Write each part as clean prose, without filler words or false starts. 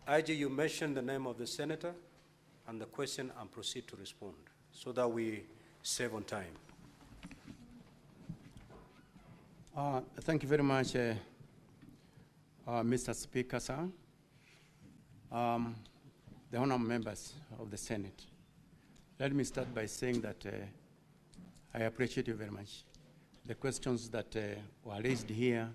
IG, you mentioned the name of the senator and the question and proceed to respond so that we save on time. Thank you very much, Mr. Speaker, sir. The honorable members of the Senate. Let me start by saying that I appreciate you very much. The questions that were raised here,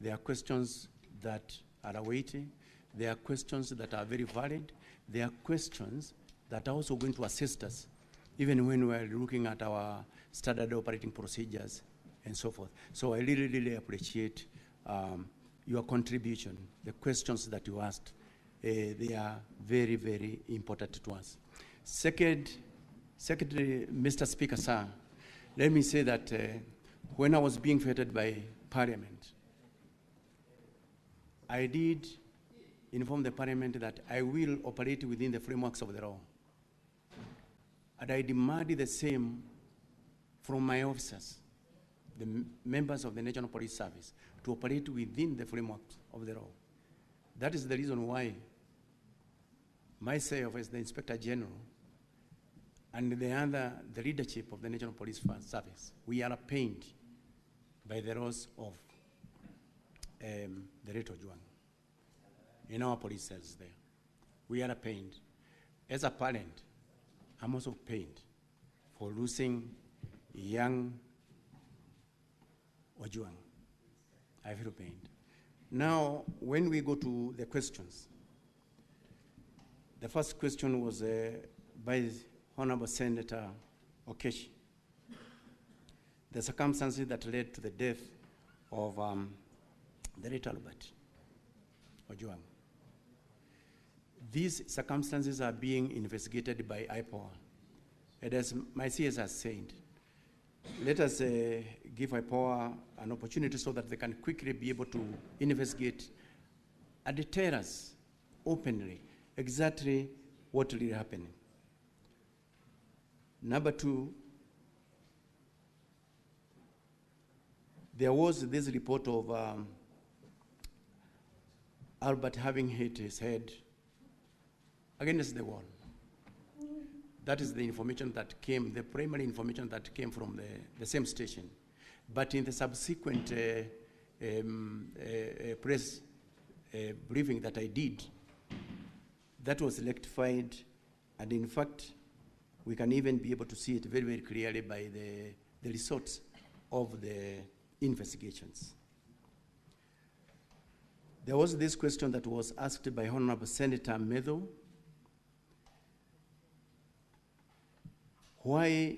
they are questions that are weighty. They are questions that are very valid. They are questions that are also going to assist us, even when we are looking at our standard operating procedures and so forth. So I really, really appreciate your contribution. The questions that you asked, they are very, very important to us. Secondly, Mr. Speaker, sir, let me say that when I was being vetted by Parliament, I did inform the Parliament that I will operate within the frameworks of the law. And I demand the same from my officers, the members of the National Police Service, to operate within the frameworks of the law. That is the reason why myself as the Inspector General and the leadership of the National Police Service, we are pained by the loss of the late Ojwang in our police cells there. We are pained. As a parent, I'm also pained for losing young Ojwang. I feel pained. Now, when we go to the questions, the first question was by Honorable Senator Okeshi. The circumstances that led to the death of the late Albert Ojwang. These circumstances are being investigated by IPOA. And as my CS has said, let us give IPOA an opportunity so that they can quickly be able to investigate and tell us openly exactly what really happened. Number two, there was this report of Albert having hit his head against the wall. That is the information that came, the primary information that came from the same station. But in the subsequent press briefing that I did, that was rectified, and in fact, we can even be able to see it very, very clearly by the results of the investigations. There was this question that was asked by Honorable Senator Medho. Why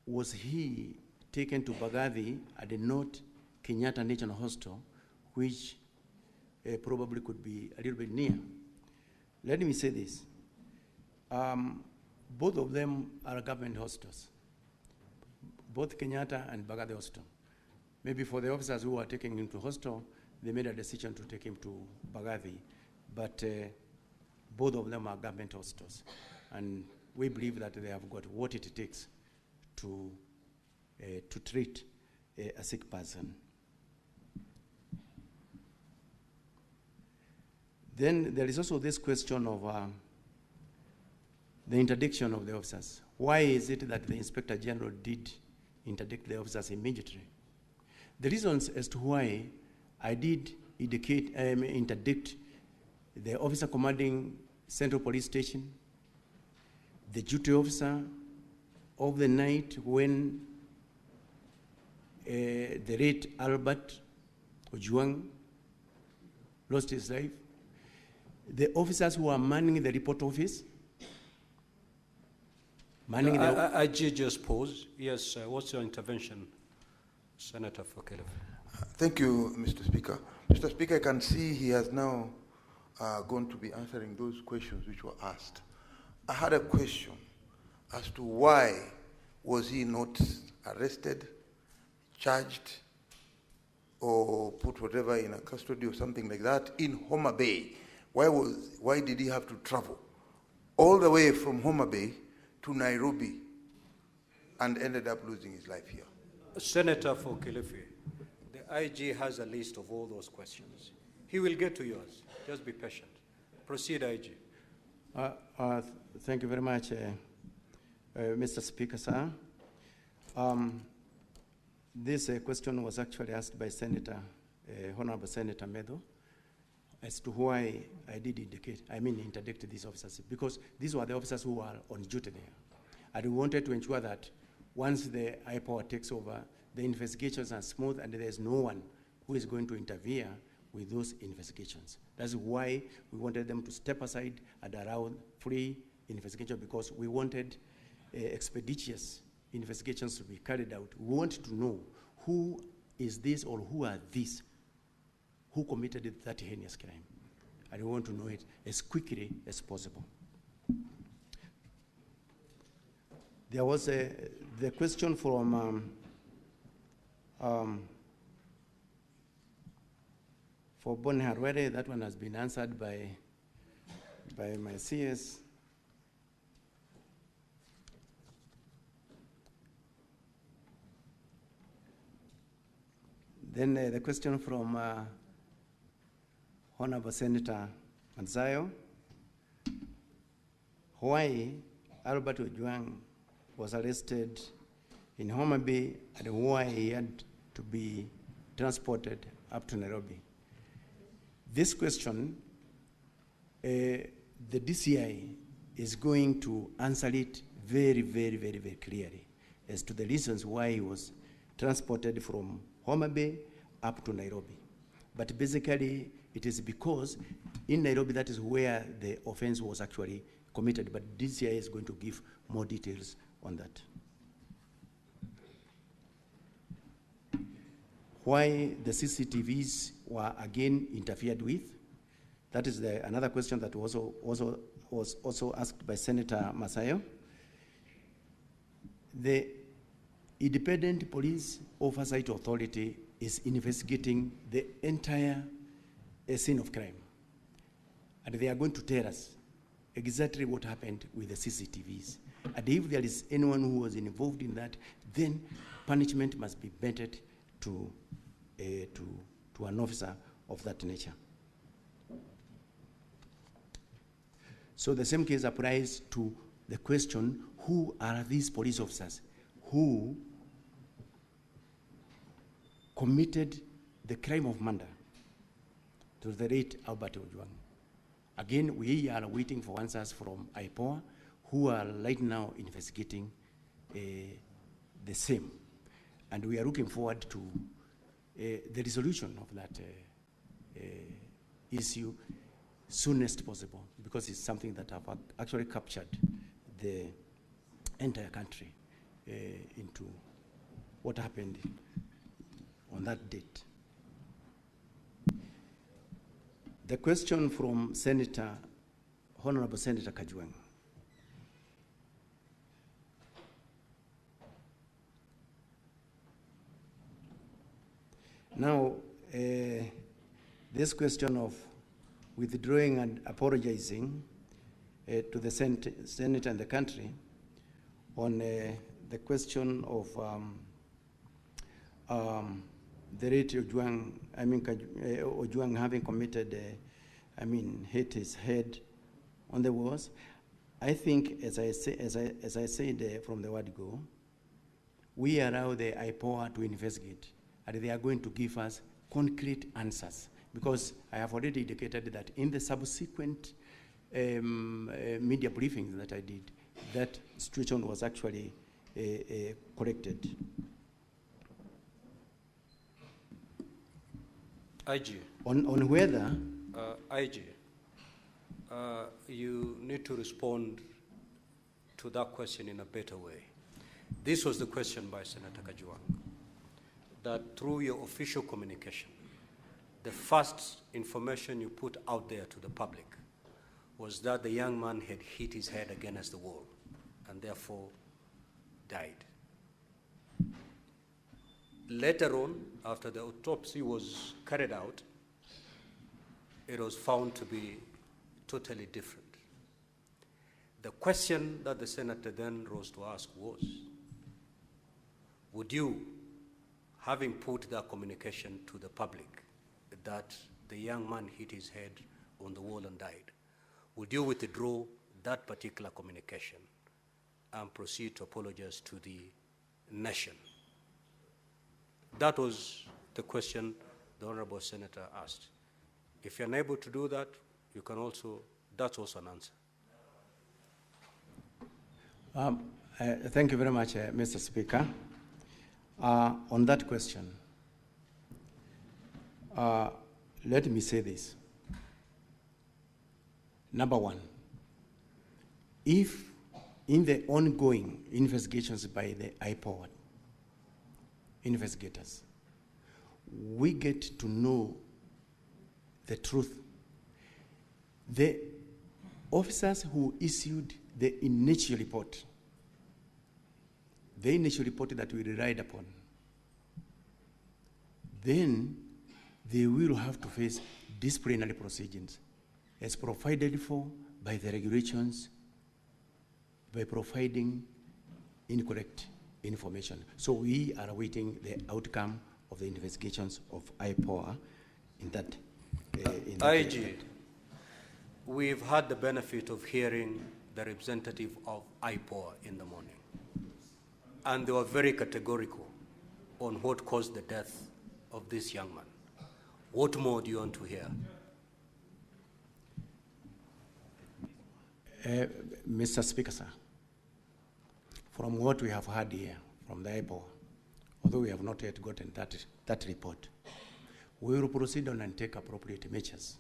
was he taken to Bagathi and not Kenyatta National Hospital, which probably could be a little bit near? Let me say this. Both of them are government hospitals, both Kenyatta and Bagathi Hospital. Maybe for the officers who are taking him to hospital, they made a decision to take him to Bagathi, but both of them are government hospitals. And we believe that they have got what it takes to treat a sick person. Then there is also this question of the interdiction of the officers. Why is it that the Inspector General did interdict the officers immediately? The reasons as to why I did interdict the officer commanding Central Police Station, the duty officer of the night when the late Albert Ojwang lost his life, the officers who are manning the report office, manning I just pause. Yes, what's your intervention, Senator Fokelefe? Thank you, Mr. Speaker. Mr. Speaker, I can see he has now going to be answering those questions which were asked. I had a question as to why was he not arrested, charged, or put whatever in a custody or something like that in Homa Bay. Why did he have to travel all the way from Homa Bay to Nairobi and ended up losing his life here? Senator Fokelefe, the IG has a list of all those questions. He will get to yours. Just be patient. Proceed, IG. Thank you very much, Mr. Speaker, sir. This question was actually asked by Honorable Senator Medo, as to why I did interdict these officers, because these were the officers who were on duty there. And we wanted to ensure that once the IPOA takes over, the investigations are smooth and there's no one who is going to interfere with those investigations. That's why we wanted them to step aside and allow free investigation, because we wanted expeditious investigations to be carried out. We want to know who is this or who are these who committed that heinous crime. And we want to know it as quickly as possible. There was the question from for Bonne Harwere. That one has been answered by my CS. Then the question from Honorable Senator Manzayo, why Albert Ojwang was arrested in Homa Bay and why he had to be transported up to Nairobi. This question, the DCI is going to answer it very, very, very, very clearly as to the reasons why he was transported from Homa Bay up to Nairobi. But basically, it is because in Nairobi, that is where the offense was actually committed, but DCI is going to give more details on that. Why the CCTVs were again interfered with, that is another question that was also asked by Senator Masayo. The Independent Police Oversight Authority is investigating the entire scene of crime. And they are going to tell us exactly what happened with the CCTVs. And if there is anyone who was involved in that, then punishment must be meted to an officer of that nature. So the same case applies to the question, who are these police officers who committed the crime of murder to the late Albert Ojwang? Again, we are waiting for answers from IPOA, who are right now investigating the same. And we are looking forward to the resolution of that issue soonest possible, because it's something that have actually captured the entire country into what happened on that date. The question from Honorable Senator Ojwang. Now, this question of withdrawing and apologizing to the Senate and the country on the question of the late Ojwang, Ojwang having committed, hit his head on the walls. I think, as I said from the word go, we allow the IPOA to investigate, and they are going to give us concrete answers, because I have already indicated that in the subsequent media briefings that I did, that situation was actually corrected. IG. On whether... IG, you need to respond to that question in a better way. This was the question by Senator Ojwang, that through your official communication, the first information you put out there to the public was that the young man had hit his head against the wall and therefore died. Later on, after the autopsy was carried out, it was found to be totally different. The question that the senator then rose to ask was, would you, having put that communication to the public that the young man hit his head on the wall and died, would you withdraw that particular communication and proceed to apologize to the nation? That was the question the Honorable Senator asked. If you're unable to do that, you can also, that's also an answer. Thank you very much, Mr. Speaker. On that question, let me say this. Number one, if in the ongoing investigations by the IPOA investigators, we get to know the truth, the officers who issued the initial report that we relied upon, then they will have to face disciplinary proceedings as provided for by the regulations by providing incorrect information. So we are awaiting the outcome of the investigations of IPOA in that. IG, we've had the benefit of hearing the representative of IPOA in the morning, and they were very categorical on what caused the death of this young man. What more do you want to hear? Mr. Speaker, sir, from what we have heard here from the IPOA, although we have not yet gotten that report, we will proceed on and take appropriate measures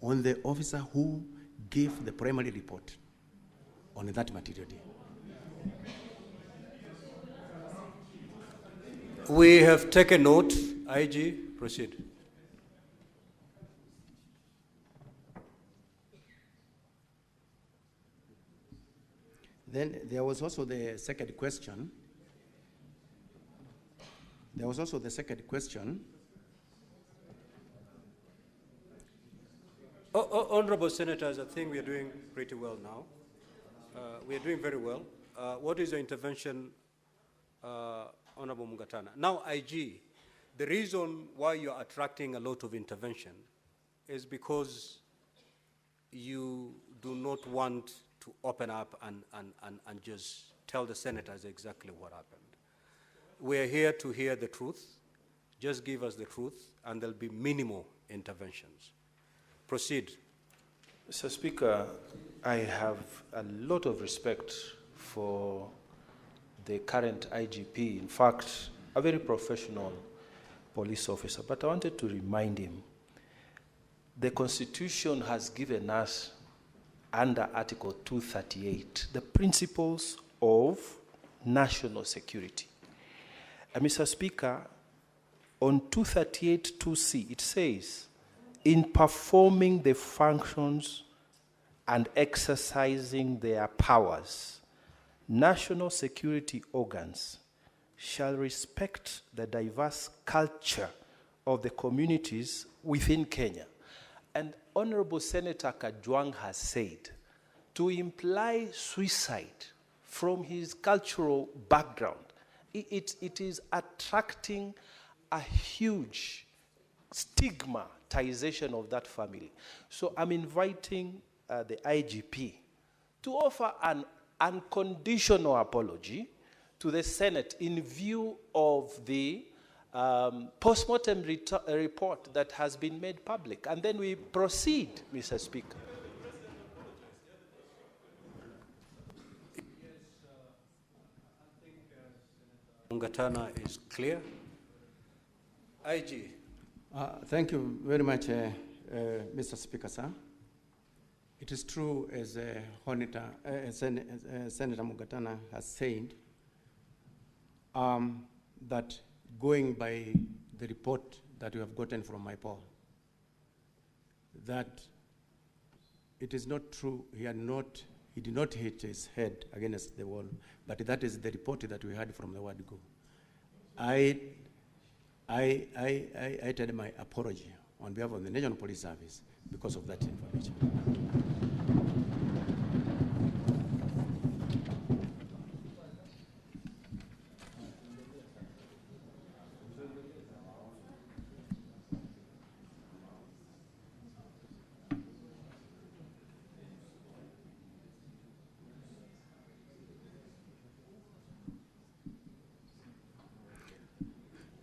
on the officer who gave the primary report on that material day. We have taken note. IG, proceed. Then there was also the second question. Honorable Senators, I think we are doing pretty well now. We are doing very well. What is your intervention, Honorable Mugatana? Now, IG, the reason why you are attracting a lot of intervention is because you do not want to open up and just tell the senators exactly what happened. We are here to hear the truth. Just give us the truth, and there'll be minimal interventions. Proceed. Mr. Speaker, I have a lot of respect for the current IGP. In fact, a very professional police officer. But I wanted to remind him, the Constitution has given us, under Article 238, the principles of national security. And Mr. Speaker, on 238(2)(c), it says, in performing the functions and exercising their powers, national security organs shall respect the diverse culture of the communities within Kenya. And Honorable Senator Ojwang has said, to imply suicide from his cultural background, it is attracting a huge stigmatization of that family. So I'm inviting the IGP to offer an unconditional apology to the Senate in view of the post-mortem report that has been made public. And then we proceed, Mr. Speaker. Mugatana is clear. IG. Thank you very much, Mr. Speaker, sir. It is true, as Senator Mugatana has said, that going by the report that we have gotten from IPOA, that it is not true, he did not hit his head against the wall, but that is the report that we had from the word go. I tell my apology on behalf of the National Police Service because of that information.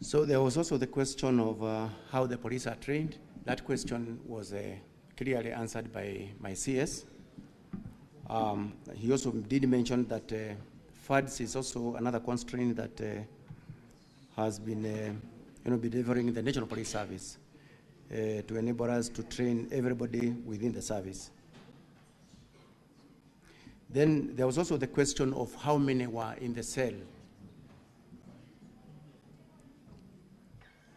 So there was also the question of how the police are trained. That question was clearly answered by my CS. He also did mention that funds is also another constraint that has been be delivering the National Police Service to enable us to train everybody within the service. Then there was also the question of how many were in the cell